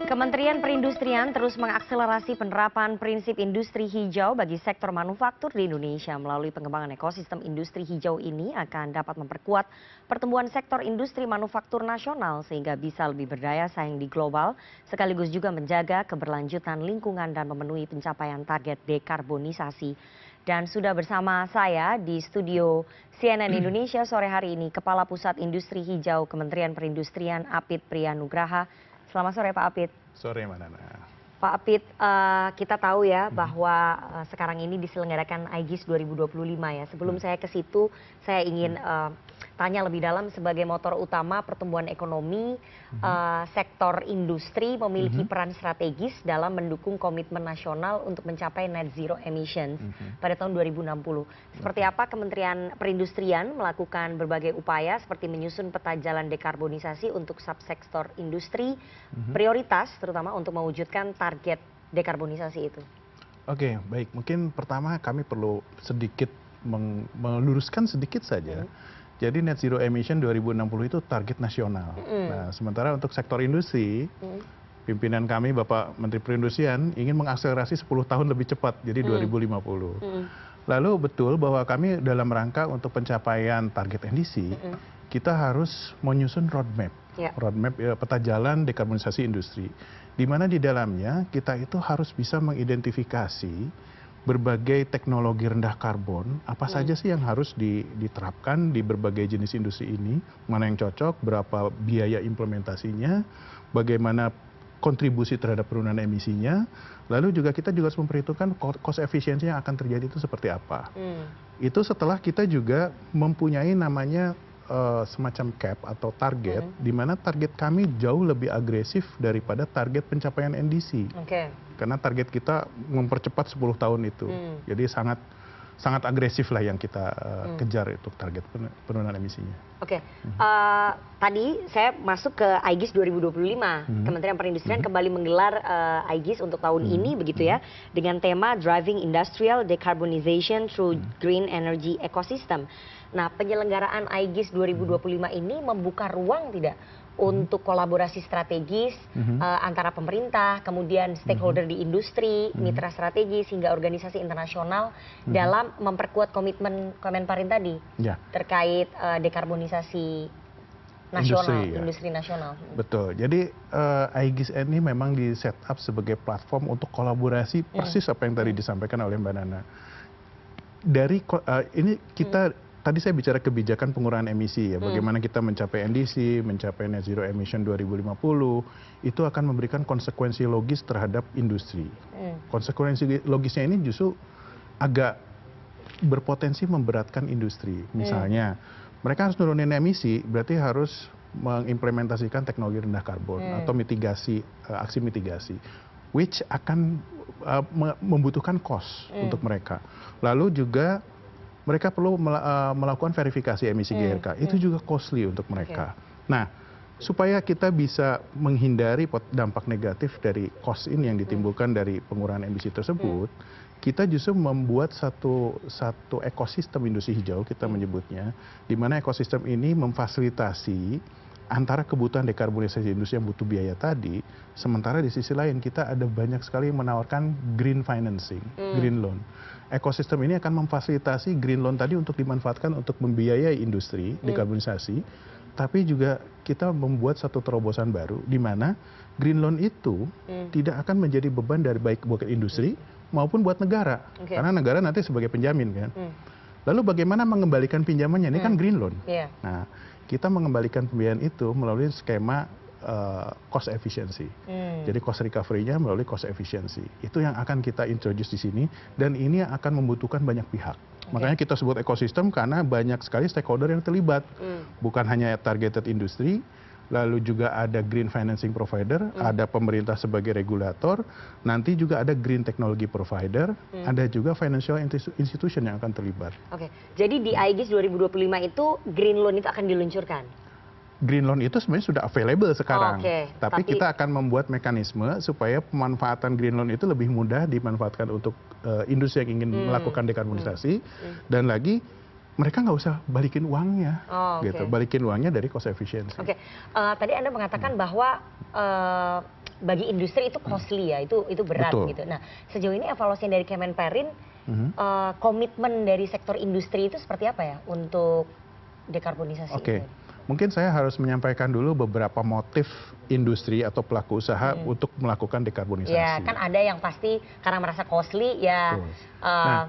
Kementerian Perindustrian terus mengakselerasi penerapan prinsip industri hijau bagi sektor manufaktur di Indonesia. Melalui pengembangan ekosistem industri hijau ini akan dapat memperkuat pertumbuhan sektor industri manufaktur nasional sehingga bisa lebih berdaya saing di global, sekaligus juga menjaga keberlanjutan lingkungan dan memenuhi pencapaian target dekarbonisasi. Dan sudah bersama saya di studio CNN Indonesia sore hari ini, Kepala Pusat Industri Hijau Kementerian Perindustrian Apit Priyanugraha. Selamat sore Pak Apit. Sore Mbak Nana. Pak Apit, kita tahu ya bahwa sekarang ini diselenggarakan IGIS 2025 ya. Sebelum saya ke situ, saya ingin tanya lebih dalam sebagai motor utama pertumbuhan ekonomi, sektor industri memiliki peran strategis dalam mendukung komitmen nasional untuk mencapai net zero emissions pada tahun 2060. Seperti apa Kementerian Perindustrian melakukan berbagai upaya seperti menyusun peta jalan dekarbonisasi untuk subsektor industri prioritas terutama untuk mewujudkan target dekarbonisasi itu? Oke, baik. Mungkin pertama kami perlu sedikit meluruskan sedikit saja. Jadi net zero emission 2060 itu target nasional. Nah, sementara untuk sektor industri, pimpinan kami Bapak Menteri Perindustrian ingin mengakselerasi 10 tahun lebih cepat, jadi 2050. Lalu betul bahwa kami dalam rangka untuk pencapaian target NDC, kita harus menyusun roadmap. Roadmap peta jalan dekarbonisasi industri. Di mana di dalamnya kita itu harus bisa mengidentifikasi berbagai teknologi rendah karbon, apa saja sih yang harus diterapkan di berbagai jenis industri ini, mana yang cocok, berapa biaya implementasinya, bagaimana kontribusi terhadap penurunan emisinya, lalu juga kita juga harus memperhitungkan cost efisiensi yang akan terjadi itu seperti apa. Itu setelah kita juga mempunyai namanya semacam cap atau target, di mana target kami jauh lebih agresif daripada target pencapaian NDC. Karena target kita mempercepat 10 tahun itu. Jadi sangat agresif lah yang kita kejar untuk target penurunan emisinya. Tadi saya masuk ke IGIS 2025. Kementerian Perindustrian kembali menggelar IGIS untuk tahun ini begitu ya, dengan tema Driving Industrial Decarbonization Through Green Energy Ecosystem. Nah, penyelenggaraan IGIS 2025 ini membuka ruang tidak untuk kolaborasi strategis antara pemerintah, kemudian stakeholder di industri, mitra strategis, hingga organisasi internasional dalam memperkuat komitmen Kemenparin tadi terkait dekarbonisasi nasional, industri nasional. Betul. Jadi IGIS ini memang di set up sebagai platform untuk kolaborasi persis apa yang tadi disampaikan oleh Mbak Nana. Dari ini kita tadi saya bicara kebijakan pengurangan emisi ya, bagaimana kita mencapai NDC, mencapai net zero emission 2050, itu akan memberikan konsekuensi logis terhadap industri. Konsekuensi logisnya ini justru agak berpotensi memberatkan industri. Misalnya, mereka harus nurunin emisi, berarti harus mengimplementasikan teknologi rendah karbon atau mitigasi, aksi mitigasi, which akan membutuhkan cost untuk mereka. Lalu juga mereka perlu melakukan verifikasi emisi GRK, itu juga costly untuk mereka. Nah, supaya kita bisa menghindari dampak negatif dari cost ini yang ditimbulkan dari pengurangan emisi tersebut, kita justru membuat satu ekosistem industri hijau, kita menyebutnya, di mana ekosistem ini memfasilitasi antara kebutuhan dekarbonisasi industri yang butuh biaya tadi, sementara di sisi lain kita ada banyak sekali yang menawarkan green financing, green loan. Ekosistem ini akan memfasilitasi green loan tadi untuk dimanfaatkan untuk membiayai industri dekarbonisasi, tapi juga kita membuat satu terobosan baru di mana green loan itu tidak akan menjadi beban dari baik buat industri maupun buat negara, karena negara nanti sebagai penjamin kan. Lalu bagaimana mengembalikan pinjamannya? Ini kan green loan. Nah, kita mengembalikan pembiayaan itu melalui skema cost efficiency. Jadi cost recovery-nya melalui cost efficiency. Itu yang akan kita introduce di sini, dan ini akan membutuhkan banyak pihak. Makanya kita sebut ekosistem karena banyak sekali stakeholder yang terlibat. Bukan hanya targeted industri, lalu juga ada green financing provider, ada pemerintah sebagai regulator, nanti juga ada green technology provider, ada juga financial institution yang akan terlibat. Jadi di IGIS 2025 itu green loan itu akan diluncurkan? Green loan itu sebenarnya sudah available sekarang, tapi kita akan membuat mekanisme supaya pemanfaatan green loan itu lebih mudah dimanfaatkan untuk industri yang ingin melakukan dekarbonisasi, dan lagi mereka nggak usah balikin uangnya, gitu. Balikin uangnya dari cost efficiency. Tadi Anda mengatakan bahwa bagi industri itu costly ya, itu berat Betul. gitu. Nah, sejauh ini evaluasi dari Kemenperin, komitmen dari sektor industri itu seperti apa ya untuk dekarbonisasi Oke, ini? mungkin saya harus menyampaikan dulu beberapa motif industri atau pelaku usaha untuk melakukan dekarbonisasi. Ya, kan ada yang pasti karena merasa costly ya. Betul. Nah,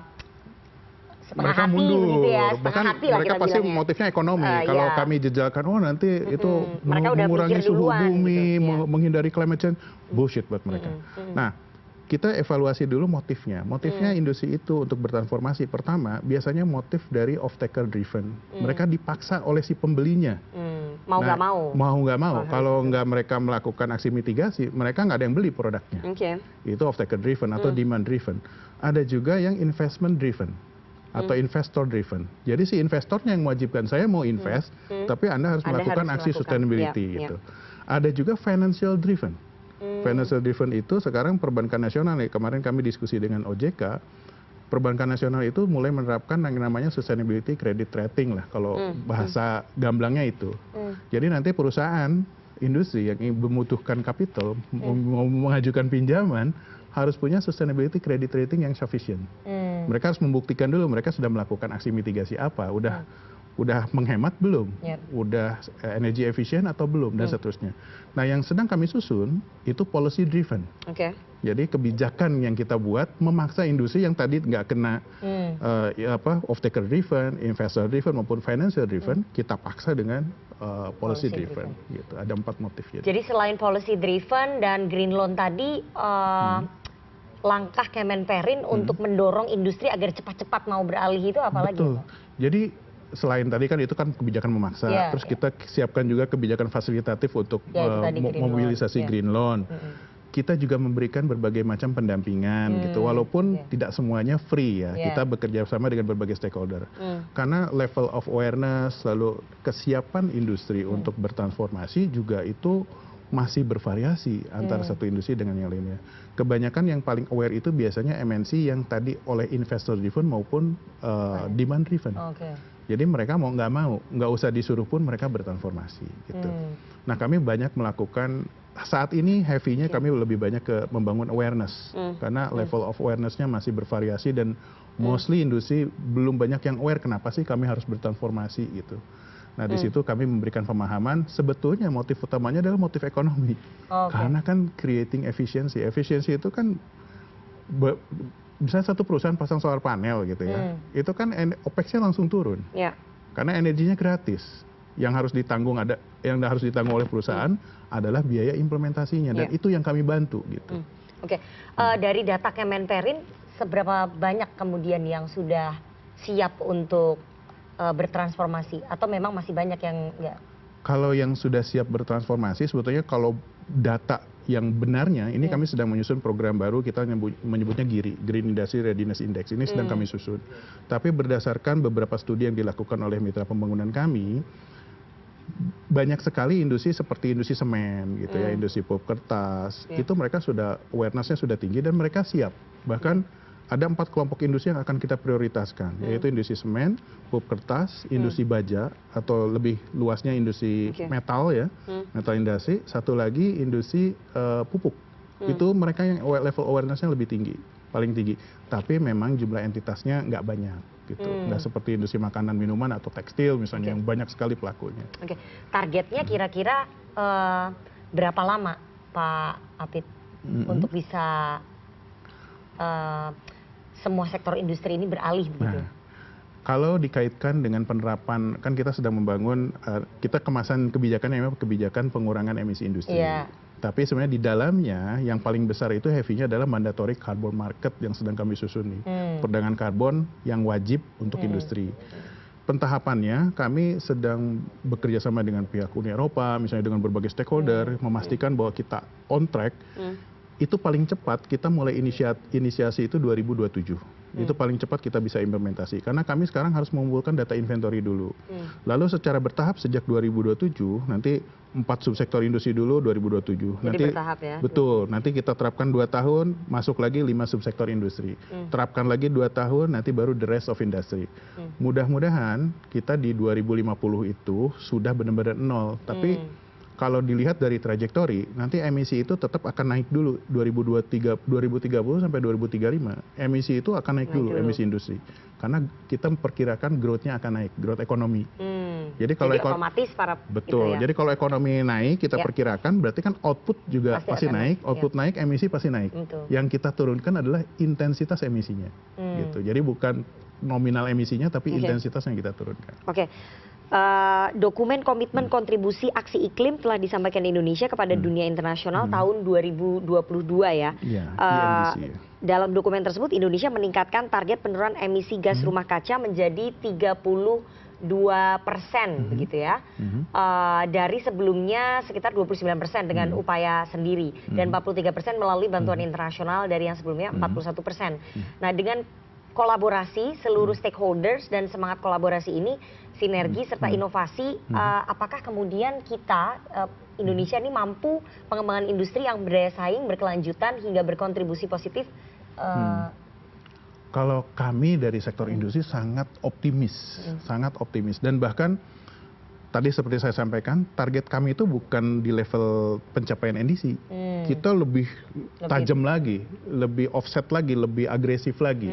setengah mereka hati mundur, begitu ya, setengah bahkan hati lah mereka kita pasti bilangnya. motifnya ekonomi. Kalau Iya. kami jejalkan, oh nanti itu Mereka udah mengurangi mikir suhu duluan bumi, gitu, ya. menghindari climate change, bullshit buat mereka. Nah, kita evaluasi dulu motifnya. Motifnya industri itu untuk bertransformasi. Pertama, biasanya motif dari off-taker driven. Mereka dipaksa oleh si pembelinya. Mau nggak mau. Mau nggak mau. Kalau nggak mereka melakukan aksi mitigasi, mereka nggak ada yang beli produknya. Oke. Itu off-taker driven atau demand driven. Ada juga yang investment driven atau investor driven. Jadi si investornya yang mewajibkan saya mau invest, tapi Anda harus melakukan aksi sustainability gitu. Ada juga financial driven. Financial driven itu sekarang perbankan nasional nih, kemarin kami diskusi dengan OJK, perbankan nasional itu mulai menerapkan yang namanya sustainability credit rating lah, kalau bahasa gamblangnya itu. Jadi nanti perusahaan industri yang membutuhkan capital, mau mengajukan pinjaman, harus punya sustainability credit rating yang sufficient. Mereka harus membuktikan dulu mereka sudah melakukan aksi mitigasi apa, udah menghemat belum, udah energi efisien atau belum, dan seterusnya. Nah, yang sedang kami susun itu policy driven. Jadi kebijakan yang kita buat memaksa industri yang tadi nggak kena off-taker driven, investor driven maupun financial driven, kita paksa dengan policy driven. Gitu. Ada 4 motif. Jadi selain policy driven dan green loan tadi, langkah Kemenperin untuk mendorong industri agar cepat-cepat mau beralih itu apalagi? Betul. Jadi selain tadi kan itu kan kebijakan memaksa, terus kita siapkan juga kebijakan fasilitatif untuk mobilisasi green loan. Kita juga memberikan berbagai macam pendampingan gitu, walaupun tidak semuanya free ya. Kita bekerja sama dengan berbagai stakeholder. Karena level of awareness, lalu kesiapan industri untuk bertransformasi juga itu masih bervariasi antara satu industri dengan yang lainnya. Kebanyakan yang paling aware itu biasanya MNC yang tadi oleh investor driven maupun demand driven. Jadi mereka mau nggak usah disuruh pun mereka bertransformasi gitu. Nah, kami banyak melakukan saat ini heavy-nya kami lebih banyak ke membangun awareness karena level of awareness-nya masih bervariasi dan mostly industri belum banyak yang aware kenapa sih kami harus bertransformasi gitu. Nah, di situ kami memberikan pemahaman sebetulnya motif utamanya adalah motif ekonomi. Karena kan creating efficiency. Efficiency itu kan misalnya satu perusahaan pasang solar panel gitu ya. Itu kan OPEX-nya langsung turun. Karena energinya gratis. Yang harus ditanggung oleh perusahaan adalah biaya implementasinya dan itu yang kami bantu gitu. Dari data Kemenperin seberapa banyak kemudian yang sudah siap untuk bertransformasi atau memang masih banyak yang enggak? Kalau yang sudah siap bertransformasi sebetulnya kalau data yang benarnya ini kami sedang menyusun program baru, kita menyebutnya GIRI, Green Industry Readiness Index, ini sedang kami susun. Tapi berdasarkan beberapa studi yang dilakukan oleh mitra pembangunan kami, banyak sekali industri seperti industri semen gitu ya, industri pulp kertas, itu mereka sudah awareness-nya sudah tinggi dan mereka siap. Bahkan ada 4 kelompok industri yang akan kita prioritaskan, yaitu industri semen, pulp kertas, industri baja, atau lebih luasnya industri metal ya, metal industri. Satu lagi industri pupuk. Itu mereka yang level awareness-nya lebih tinggi, paling tinggi. Tapi memang jumlah entitasnya nggak banyak gitu. Nggak seperti industri makanan, minuman, atau tekstil misalnya yang banyak sekali pelakunya. Targetnya kira-kira berapa lama Pak Apit untuk bisa semua sektor industri ini beralih begitu? Nah, kalau dikaitkan dengan penerapan, kan kita sedang membangun, kita kemasan kebijakan yang memang kebijakan pengurangan emisi industri. Tapi sebenarnya di dalamnya yang paling besar itu heavy-nya adalah mandatory carbon market yang sedang kami susun nih. Perdagangan karbon yang wajib untuk industri. Pentahapannya kami sedang bekerja sama dengan pihak Uni Eropa, misalnya dengan berbagai stakeholder, memastikan bahwa kita on track. Itu paling cepat kita mulai inisiasi itu 2027. Itu paling cepat kita bisa implementasi. Karena kami sekarang harus mengumpulkan data inventory dulu. Lalu secara bertahap sejak 2027, nanti 4 subsektor industri dulu 2027. Jadi nanti bertahap ya? Betul, nanti kita terapkan 2 tahun, masuk lagi 5 subsektor industri. Terapkan lagi 2 tahun, nanti baru the rest of industry. Mudah-mudahan kita di 2050 itu sudah benar-benar nol. Tapi kalau dilihat dari trajektori, nanti emisi itu tetap akan naik dulu 2030 sampai 2035. Emisi itu akan naik dulu, emisi industri. Karena kita memperkirakan growth-nya akan naik, growth ekonomi. Jadi kalau otomatis para betul. Gitu ya. Jadi kalau ekonomi naik, kita perkirakan berarti kan output juga pasti naik, output naik, emisi pasti naik. Yang kita turunkan adalah intensitas emisinya. Gitu. Jadi bukan nominal emisinya, tapi intensitas yang kita turunkan. Oke. Dokumen komitmen kontribusi aksi iklim telah disampaikan Indonesia kepada dunia internasional tahun 2022 ya. INDC. Dalam dokumen tersebut Indonesia meningkatkan target penurunan emisi gas rumah kaca menjadi 32% begitu ya. Dari sebelumnya sekitar 29% dengan upaya sendiri dan 43% melalui bantuan internasional dari yang sebelumnya 41%. Nah, dengan kolaborasi seluruh stakeholders dan semangat kolaborasi ini, sinergi serta inovasi, apakah kemudian kita Indonesia ini mampu pengembangan industri yang berdaya saing, berkelanjutan hingga berkontribusi positif? Kalau kami dari sektor industri sangat optimis, dan bahkan tadi seperti saya sampaikan, target kami itu bukan di level pencapaian NDC, kita lebih tajam lagi, lebih offset lagi, lebih agresif lagi.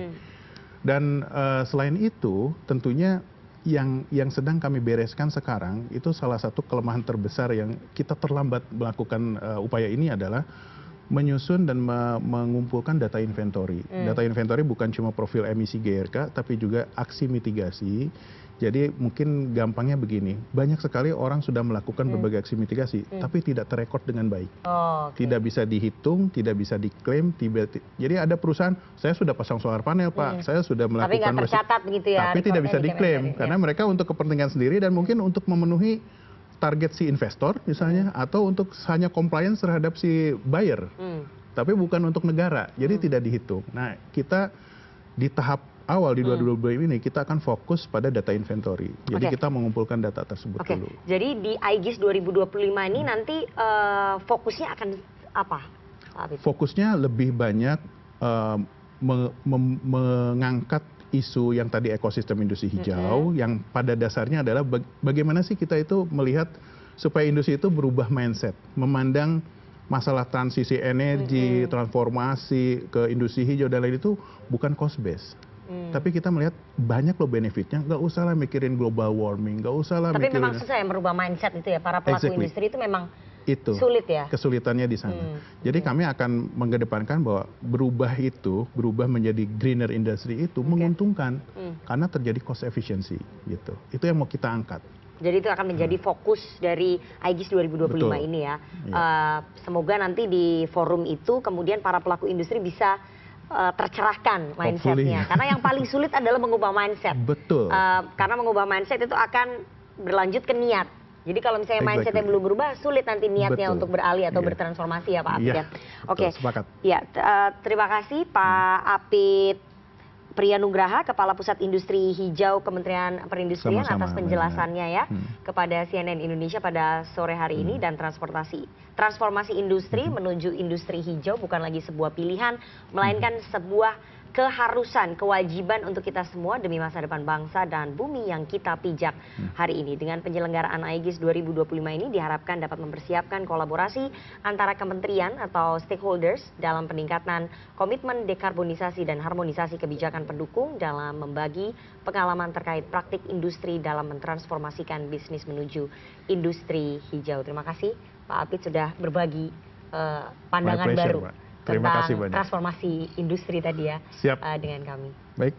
Dan selain itu, tentunya yang sedang kami bereskan sekarang itu salah satu kelemahan terbesar yang kita terlambat melakukan upaya ini adalah menyusun dan mengumpulkan data inventory. Data inventory bukan cuma profil emisi GRK, tapi juga aksi mitigasi. Jadi mungkin gampangnya begini, banyak sekali orang sudah melakukan berbagai aksi mitigasi, tapi tidak terekod dengan baik. Tidak bisa dihitung, tidak bisa diklaim. Jadi ada perusahaan, saya sudah pasang solar panel Pak, saya sudah melakukan... Tapi nggak tercatat begitu ya? Tapi tidak bisa diklaim, karena mereka untuk kepentingan sendiri dan mungkin untuk memenuhi target si investor misalnya, atau untuk hanya compliance terhadap si buyer. Tapi bukan untuk negara, jadi tidak dihitung. Nah, kita di tahap awal di 2022 ini kita akan fokus pada data inventory. Jadi kita mengumpulkan data tersebut dulu. Jadi di IGIS 2025 ini nanti fokusnya akan apa? Fokusnya lebih banyak mengangkat isu yang tadi ekosistem industri hijau, yang pada dasarnya adalah bagaimana sih kita itu melihat supaya industri itu berubah mindset, memandang masalah transisi energi, transformasi ke industri hijau dan lain itu bukan cost base. Tapi kita melihat banyak loh benefitnya, nggak usah lah mikirin global warming, nggak usah lah mikirin... Tapi memang susah ya merubah mindset itu ya, para pelaku industri itu memang sulit ya? Kesulitannya di sana. Jadi kami akan mengedepankan bahwa berubah menjadi greener industry itu menguntungkan, karena terjadi cost efficiency gitu. Itu yang mau kita angkat. Jadi itu akan menjadi fokus dari IGIS 2025 ini ya. Semoga nanti di forum itu kemudian para pelaku industri bisa tercerahkan mindsetnya. Karena yang paling sulit adalah mengubah mindset. Betul. Karena mengubah mindset itu akan berlanjut ke niat. Jadi kalau misalnya mindsetnya belum berubah, sulit nanti niatnya untuk beralih atau bertransformasi ya Pak Apit ya. Oke. Ya, terima kasih Pak Apit Priyanugraha, Kepala Pusat Industri Hijau Kementerian Perindustrian atas penjelasannya ya kepada CNN Indonesia pada sore hari ini. Dan transformasi industri menuju industri hijau bukan lagi sebuah pilihan, melainkan sebuah keharusan, kewajiban untuk kita semua demi masa depan bangsa dan bumi yang kita pijak hari ini. Dengan penyelenggaraan IGIS 2025 ini diharapkan dapat mempersiapkan kolaborasi antara kementerian atau stakeholders dalam peningkatan komitmen dekarbonisasi dan harmonisasi kebijakan pendukung dalam membagi pengalaman terkait praktik industri dalam mentransformasikan bisnis menuju industri hijau. Terima kasih Pak Apit sudah berbagi pandangan baru tentang transformasi industri tadi ya dengan kami. Baik.